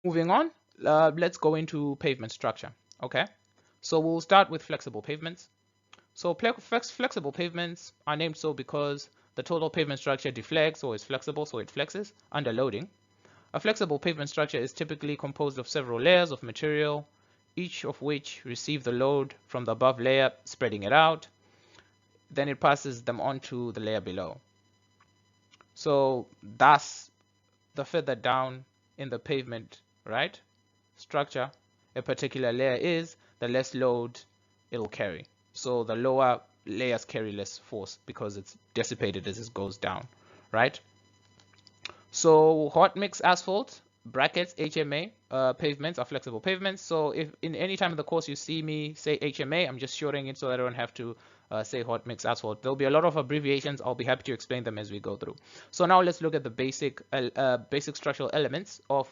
Moving on, let's go into pavement structure. Okay, so we'll start with flexible pavements. So flexible pavements are named so because the total pavement structure deflects or is flexible, so it flexes under loading. A flexible pavement structure is typically composed of several layers of material, each of which receive the load from the above layer, spreading it out. Then it passes them on to the layer below. So thus, the further down in the pavement, right, structure a particular layer is, the less load it'll carry. So the lower layers carry less force because it's dissipated as it goes down, right? So hot mix asphalt brackets HMA pavements are flexible pavements. So if in any time in the course you see me say HMA, I'm just shortening it so that I don't have to say hot mix asphalt. There'll be a lot of abbreviations. I'll be happy to explain them as we go through. So now let's look at the basic structural elements of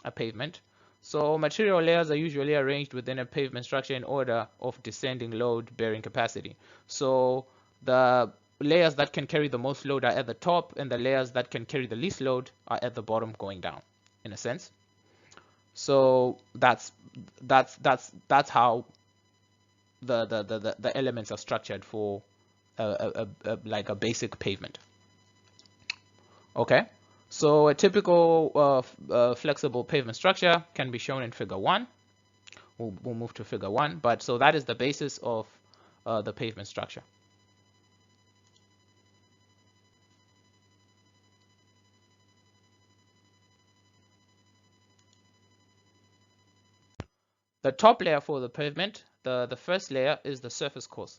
a pavement. So material layers are usually arranged within a pavement structure in order of descending load bearing capacity. So the layers that can carry the most load are at the top, and the layers that can carry the least load are at the bottom going down, in a sense. So that's how the elements are structured for like a basic pavement. Okay, so a typical flexible pavement structure can be shown in figure 1. We'll move to figure 1, but so that is the basis of the pavement structure. The top layer for the pavement, the first layer, is the surface course.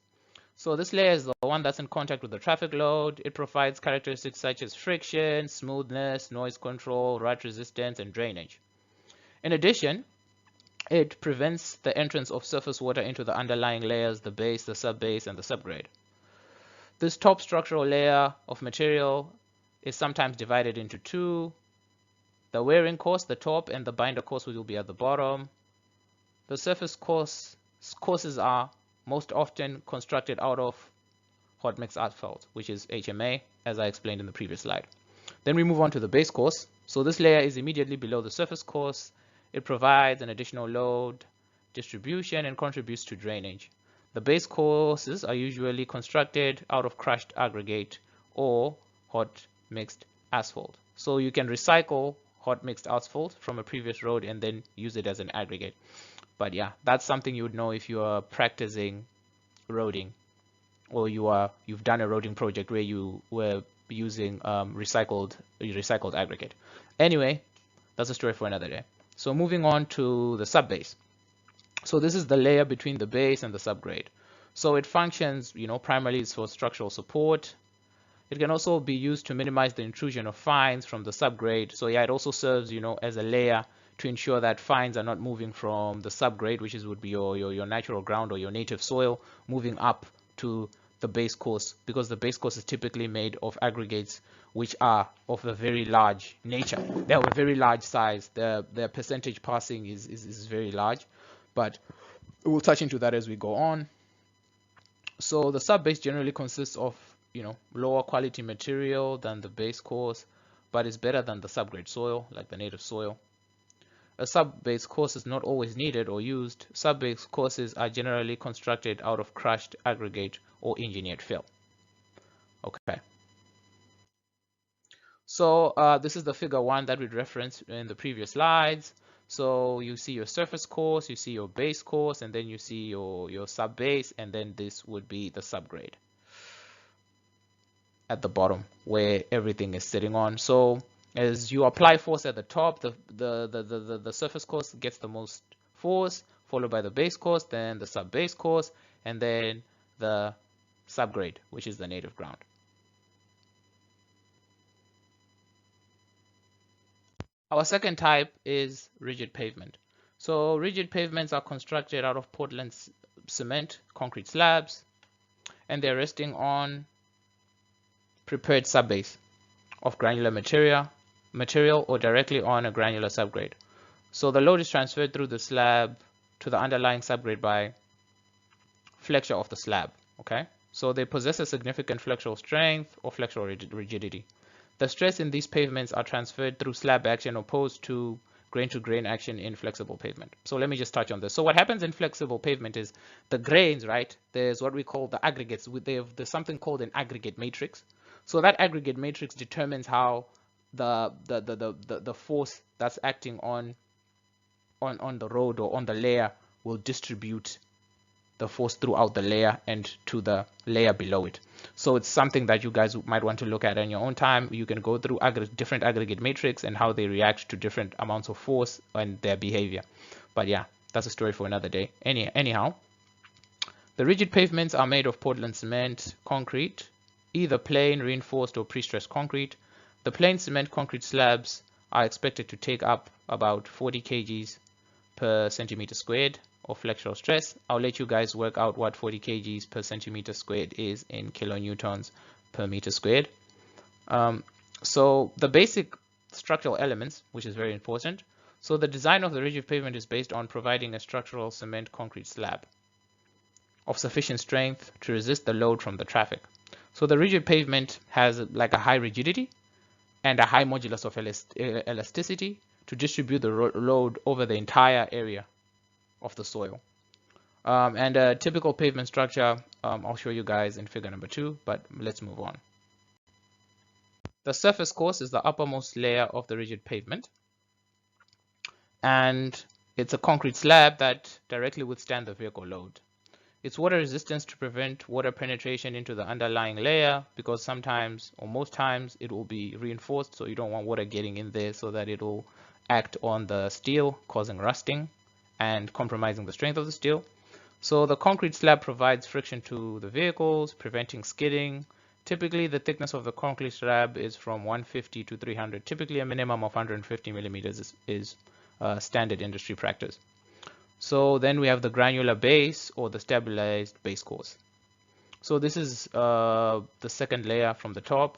So this layer is the one that's in contact with the traffic load. It provides characteristics such as friction, smoothness, noise control, rut resistance, and drainage. In addition, it prevents the entrance of surface water into the underlying layers, the base, the subbase, and the subgrade. This top structural layer of material is sometimes divided into two. The wearing course, the top, and the binder course will be at the bottom. The surface courses are most often constructed out of hot mix asphalt, which is HMA, as I explained in the previous slide. Then we move on to the base course. So this layer is immediately below the surface course. It provides an additional load distribution and contributes to drainage. The base courses are usually constructed out of crushed aggregate or hot mixed asphalt. So you can recycle hot mixed asphalt from a previous road and then use it as an aggregate. But yeah, that's something you would know if you are practicing roading, or you've done a roading project where you were using recycled aggregate. Anyway, that's a story for another day. So moving on to the subbase. So this is the layer between the base and the subgrade. So it functions, primarily for structural support. It can also be used to minimize the intrusion of fines from the subgrade. So yeah, it also serves, as a layer to ensure that fines are not moving from the subgrade, which would be your natural ground or your native soil, moving up to the base course, because the base course is typically made of aggregates which are of a very large nature. They have a very large size. Their percentage passing is very large, but we'll touch into that as we go on. So the subbase generally consists of lower quality material than the base course, but is better than the subgrade soil, like the native soil. A subbase course is not always needed or used. Subbase courses are generally constructed out of crushed aggregate or engineered fill. Okay. So this is the figure 1 that we referenced in the previous slides. So you see your surface course, you see your base course, and then you see your subbase, and then this would be the subgrade at the bottom where everything is sitting on. So as you apply force at the top, the surface course gets the most force, followed by the base course, then the subbase course, and then the subgrade, which is the native ground. Our second type is rigid pavement. So rigid pavements are constructed out of Portland cement concrete slabs, and they're resting on prepared subbase of granular material or directly on a granular subgrade. So the load is transferred through the slab to the underlying subgrade by flexure of the slab. Okay, so they possess a significant flexural strength or flexural rigidity. The stress in these pavements are transferred through slab action opposed to grain-to-grain action in flexible pavement. So let me just touch on this. So what happens in flexible pavement is the grains, right? There's what we call the aggregates. There's something called an aggregate matrix. So that aggregate matrix determines how the force that's acting on the road or on the layer will distribute the force throughout the layer and to the layer below it. So it's something that you guys might want to look at in your own time. You can go through different aggregate matrix and how they react to different amounts of force and their behavior. But yeah, that's a story for another day. Anyhow, the rigid pavements are made of Portland cement concrete, either plain, reinforced, or pre-stressed concrete. The plain cement concrete slabs are expected to take up about 40 kgs per centimeter squared of flexural stress. I'll let you guys work out what 40 kgs per centimeter squared is in kilonewtons per meter squared. So the basic structural elements, which is very important. So the design of the rigid pavement is based on providing a structural cement concrete slab of sufficient strength to resist the load from the traffic. So the rigid pavement has like a high rigidity and a high modulus of elasticity to distribute the load over the entire area of the soil. And a typical pavement structure, I'll show you guys in figure number 2, but let's move on. The surface course is the uppermost layer of the rigid pavement, and it's a concrete slab that directly withstands the vehicle load. It's water resistance to prevent water penetration into the underlying layer, because sometimes or most times it will be reinforced, so you don't want water getting in there so that it will act on the steel, causing rusting and compromising the strength of the steel. So the concrete slab provides friction to the vehicles, preventing skidding. Typically the thickness of the concrete slab is from 150 to 300. Typically a minimum of 150 millimeters is standard industry practice. So then we have the granular base or the stabilized base course. So this is the second layer from the top.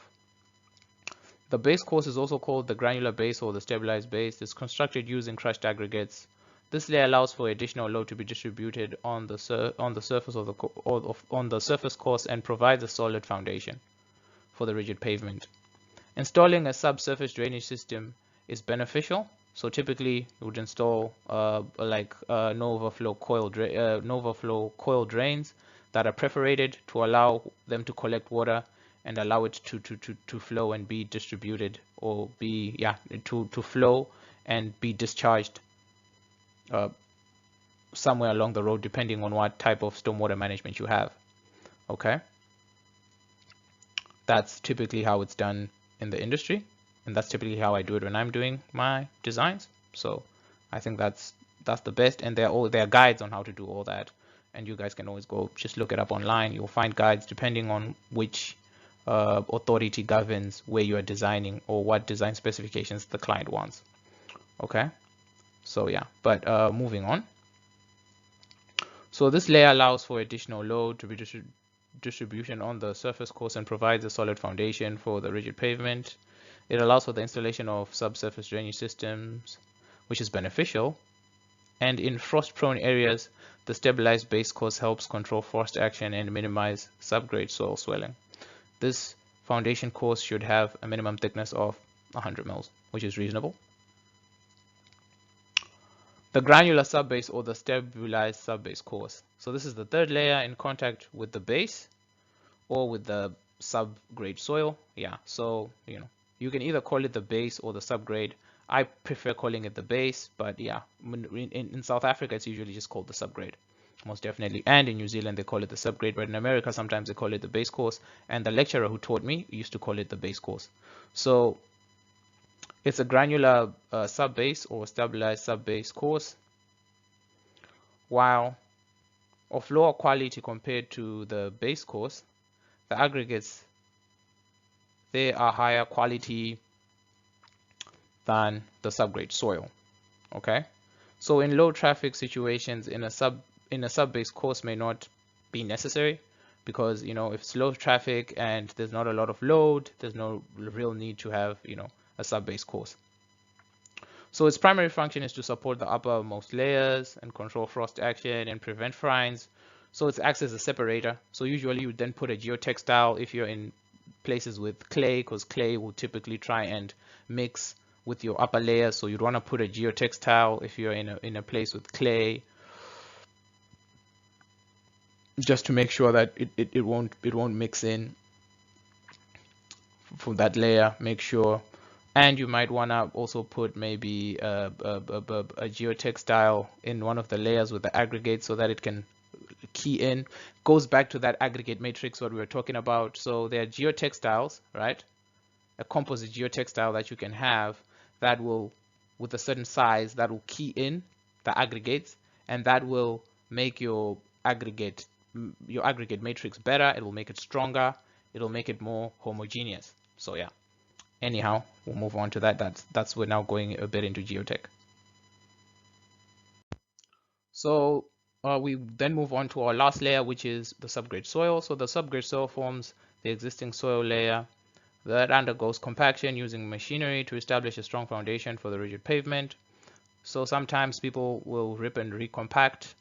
The base course is also called the granular base or the stabilized base. It's constructed using crushed aggregates. This layer allows for additional load to be distributed on the surface of the surface course and provides a solid foundation for the rigid pavement. Installing a subsurface drainage system is beneficial. So typically you would install no overflow coil drains that are perforated to allow them to collect water and allow it to flow and be distributed, or to flow and be discharged somewhere along the road, depending on what type of stormwater management you have. Okay, that's typically how it's done in the industry, and that's typically how I do it when I'm doing my designs. So I think that's the best, and there are guides on how to do all that, and you guys can always go just look it up online. You'll find guides depending on which authority governs where you are designing or what design specifications the client wants. Okay, so yeah, but moving on. So this layer allows for additional load to be distribution on the surface course and provides a solid foundation for the rigid pavement. It allows for the installation of subsurface drainage systems, which is beneficial. And in frost-prone areas, the stabilized base course helps control frost action and minimize subgrade soil swelling. This foundation course should have a minimum thickness of 100 mils, which is reasonable. The granular subbase or the stabilized subbase course. So this is the third layer in contact with the base or with the subgrade soil. Yeah, so you can either call it the base or the subgrade. I prefer calling it the base, but yeah, in South Africa it's usually just called the subgrade, most definitely. And in New Zealand they call it the subgrade, but in America sometimes they call it the base course. And the lecturer who taught me used to call it the base course. So it's a granular subbase or stabilized subbase course. While of lower quality compared to the base course, the aggregates, they are higher quality than the subgrade soil. Okay, so in low traffic situations, in a subbase course may not be necessary, because if it's low traffic and there's not a lot of load, there's no real need to have a subbase course. So its primary function is to support the uppermost layers and control frost action and prevent fines. So it acts as a separator. So usually you would then put a geotextile if you're in places with clay, because clay will typically try and mix with your upper layer. So you'd want to put a geotextile if you're in a place with clay, just to make sure that it won't mix in for that layer. Make sure. And you might want to also put maybe a geotextile in one of the layers with the aggregate so that it can key in. Goes back to that aggregate matrix what we were talking about. So there are geotextiles, right? A composite geotextile that you can have that will, with a certain size, that will key in the aggregates, and that will make your aggregate matrix better. It will make it stronger. It'll make it more homogeneous. So yeah. Anyhow, we'll move on to that. That's we're now going a bit into geotech. So we then move on to our last layer, which is the subgrade soil. So the subgrade soil forms the existing soil layer that undergoes compaction using machinery to establish a strong foundation for the rigid pavement. So sometimes people will rip and recompact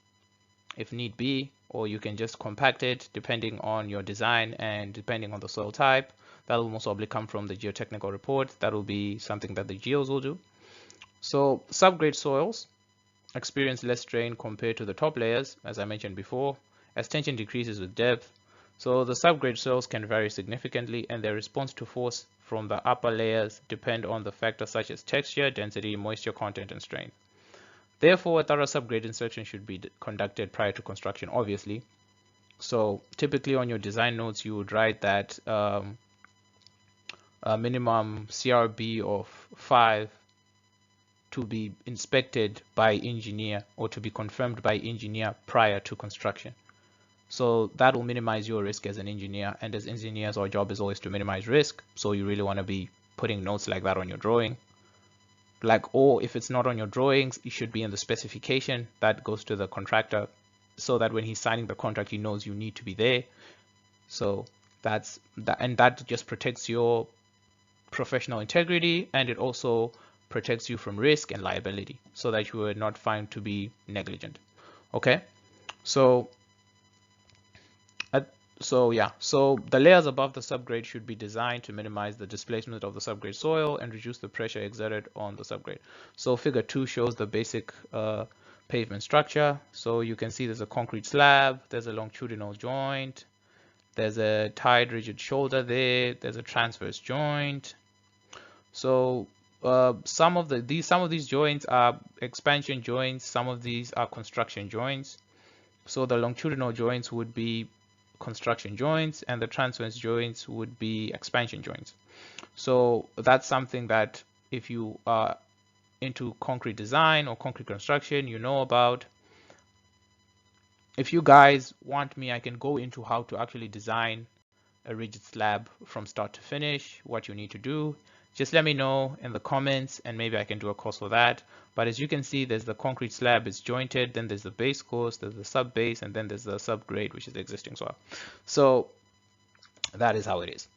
if need be, or you can just compact it depending on your design and depending on the soil type. That will most probably come from the geotechnical report. That will be something that the geos will do. So subgrade soils experience less strain compared to the top layers, as I mentioned before, as tension decreases with depth. So the subgrade soils can vary significantly, and their response to force from the upper layers depend on the factors such as texture, density, moisture content, and strength. Therefore, a thorough subgrade inspection should be conducted prior to construction, obviously. So typically on your design notes, you would write that a minimum CRB of 5 to be inspected by engineer or to be confirmed by engineer prior to construction. So that will minimize your risk as an engineer, and as engineers our job is always to minimize risk, so you really want to be putting notes like that on your drawing. Or if it's not on your drawings, it should be in the specification that goes to the contractor, so that when he's signing the contract he knows you need to be there. So that's that, and that just protects your professional integrity, and it also protects you from risk and liability so that you are not found to be negligent. Okay, so the layers above the subgrade should be designed to minimize the displacement of the subgrade soil and reduce the pressure exerted on the subgrade. So figure 2 shows the basic pavement structure. So you can see there's a concrete slab, there's a longitudinal joint, there's a tied rigid shoulder there, there's a transverse joint. So some of these joints are expansion joints, some of these are construction joints. So the longitudinal joints would be construction joints, and the transverse joints would be expansion joints. So that's something that if you are into concrete design or concrete construction, you know about. If you guys want me, I can go into how to actually design a rigid slab from start to finish, what you need to do. Just let me know in the comments and maybe I can do a course for that. But as you can see, there's the concrete slab is jointed, then there's the base course, there's the sub base, and then there's the subgrade, which is the existing soil. So that is how it is.